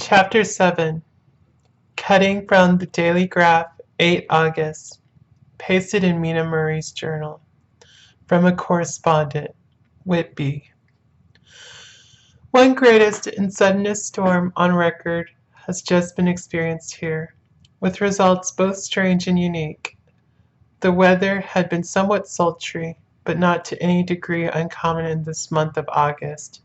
Chapter 7. Cutting from the Daily Graph, 8 August. Pasted in Mina Murray's journal. From a correspondent, Whitby. One greatest and suddenest storm on record has just been experienced here, with results both strange and unique. The weather had been somewhat sultry, but not to any degree uncommon in this month of August.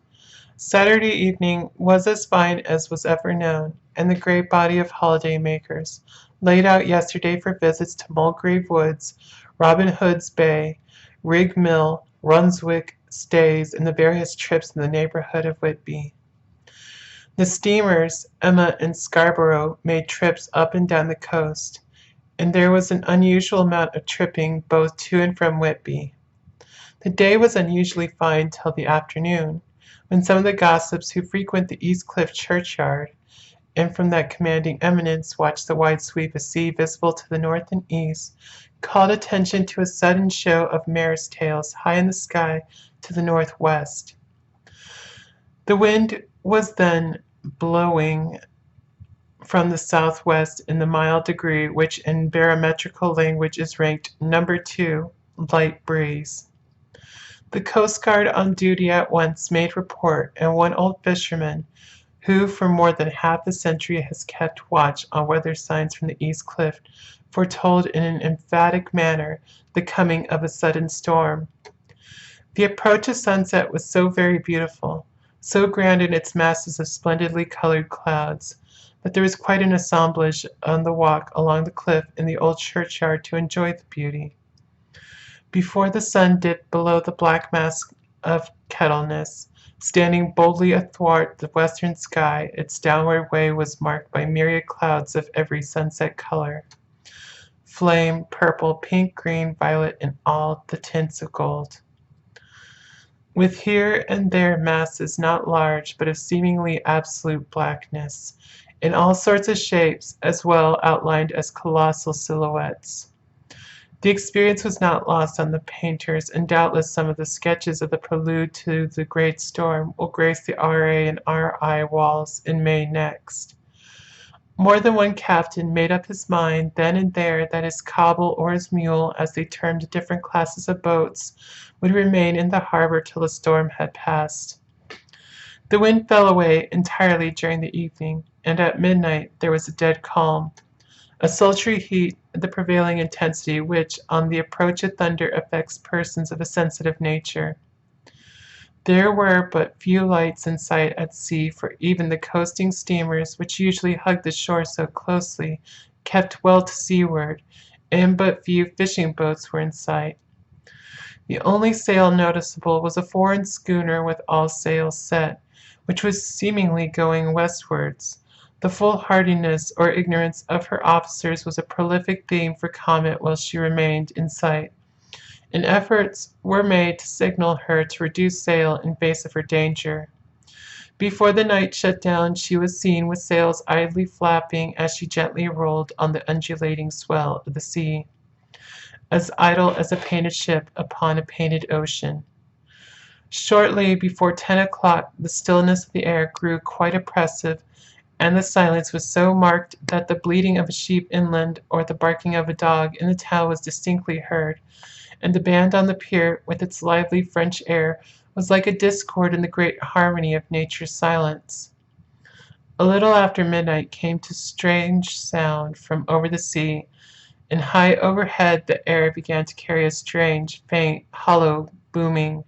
Saturday evening was as fine as was ever known, and the great body of holiday-makers, laid out yesterday for visits to Mulgrave Woods, Robin Hood's Bay, Rig Mill, Runswick, Stays, and the various trips in the neighborhood of Whitby. The steamers, Emma and Scarborough, made trips up and down the coast, and there was an unusual amount of tripping both to and from Whitby. The day was unusually fine till the afternoon, when some of the gossips who frequent the East Cliff churchyard, and from that commanding eminence watch the wide sweep of sea visible to the north and east, called attention to a sudden show of mares' tails high in the sky to the northwest. The wind was then blowing from the southwest in the mild degree which in barometrical language is ranked number 2, light breeze. The Coast Guard on duty at once made report, and one old fisherman, who for more than half a century has kept watch on weather signs from the East Cliff, foretold in an emphatic manner the coming of a sudden storm. The approach of sunset was so very beautiful, so grand in its masses of splendidly colored clouds, that there was quite an assemblage on the walk along the cliff in the old churchyard to enjoy the beauty. Before the sun dipped below the black mask of Kettleness, standing boldly athwart the western sky, its downward way was marked by myriad clouds of every sunset color: flame, purple, pink, green, violet, and all the tints of gold, with here and there masses not large, but of seemingly absolute blackness, in all sorts of shapes, as well outlined as colossal silhouettes. The experience was not lost on the painters, and doubtless some of the sketches of the prelude to the great storm will grace the R.A. and R.I. walls in May next. More than one captain made up his mind then and there that his cobble or his mule, as they termed the different classes of boats, would remain in the harbor till the storm had passed. The wind fell away entirely during the evening, and at midnight there was a dead calm. A sultry heat, the prevailing intensity which, on the approach of thunder, affects persons of a sensitive nature. There were but few lights in sight at sea, for even the coasting steamers, which usually hug the shore so closely, kept well to seaward, and but few fishing boats were in sight. The only sail noticeable was a foreign schooner with all sails set, which was seemingly going westwards. The foolhardiness or ignorance of her officers was a prolific theme for comment while she remained in sight, and efforts were made to signal her to reduce sail in face of her danger. Before the night shut down she was seen with sails idly flapping as she gently rolled on the undulating swell of the sea, as idle as a painted ship upon a painted ocean. Shortly before 10 o'clock the stillness of the air grew quite oppressive, and the silence was so marked that the bleating of a sheep inland or the barking of a dog in the town was distinctly heard, and the band on the pier, with its lively French air, was like a discord in the great harmony of nature's silence. A little after midnight came a strange sound from over the sea, and high overhead the air began to carry a strange, faint, hollow booming.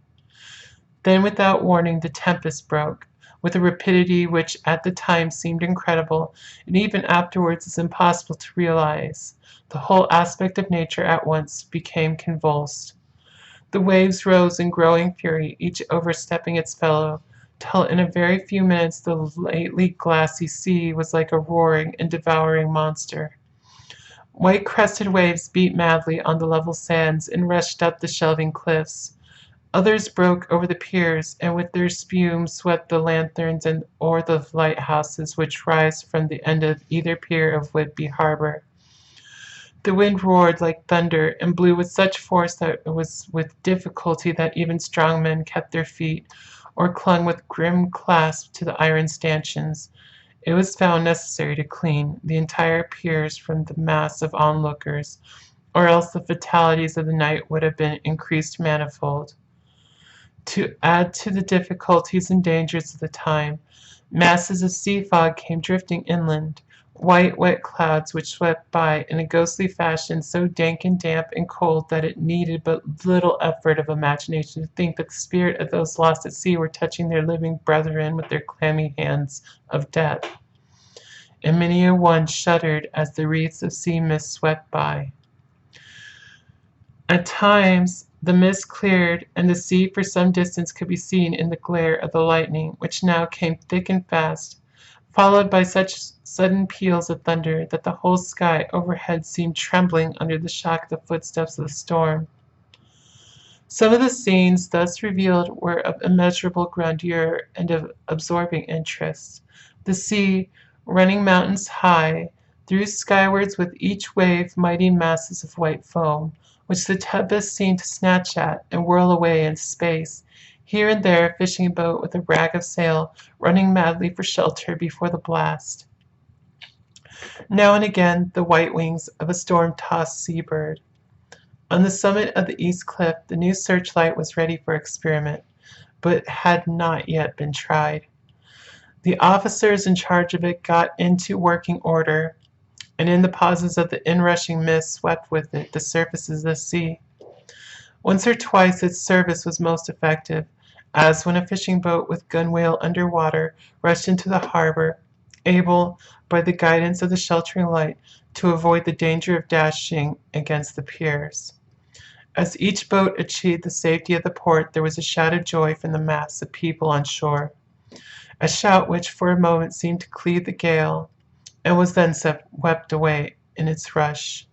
Then without warning the tempest broke, with a rapidity which at the time seemed incredible, and even afterwards is impossible to realize. The whole aspect of nature at once became convulsed. The waves rose in growing fury, each overstepping its fellow, till in a very few minutes the lately glassy sea was like a roaring and devouring monster. White-crested waves beat madly on the level sands and rushed up the shelving cliffs. Others broke over the piers, and with their spume swept the lanthorns or the lighthouses which rise from the end of either pier of Whitby harbor. The wind roared like thunder, and blew with such force that it was with difficulty that even strong men kept their feet, or clung with grim clasp to the iron stanchions, It was found necessary to clean the entire piers from the mass of onlookers, or else the fatalities of the night would have been increased manifold. To add to the difficulties and dangers of the time, masses of sea fog came drifting inland, white, wet clouds which swept by in a ghostly fashion so dank and damp and cold that it needed but little effort of imagination to think that the spirit of those lost at sea were touching their living brethren with their clammy hands of death. And many a one shuddered as the wreaths of sea mist swept by. At times the mist cleared, and the sea for some distance could be seen in the glare of the lightning, which now came thick and fast, followed by such sudden peals of thunder that the whole sky overhead seemed trembling under the shock of the footsteps of the storm. Some of the scenes thus revealed were of immeasurable grandeur and of absorbing interest. The sea, running mountains high, threw skywards with each wave mighty masses of white foam, which the tempest seemed to snatch at and whirl away into space, here and there a fishing boat with a rag of sail running madly for shelter before the blast. Now and again the white wings of a storm-tossed sea-bird. On the summit of the east cliff the new searchlight was ready for experiment, but had not yet been tried. The officers in charge of it got into working order, and in the pauses of the inrushing mist swept with it the surfaces of the sea. Once or twice its service was most effective, as when a fishing boat with gunwale under water rushed into the harbor, able, by the guidance of the sheltering light, to avoid the danger of dashing against the piers. As each boat achieved the safety of the port, there was a shout of joy from the mass of people on shore, a shout which for a moment seemed to cleave the gale, and was then swept away in its rush.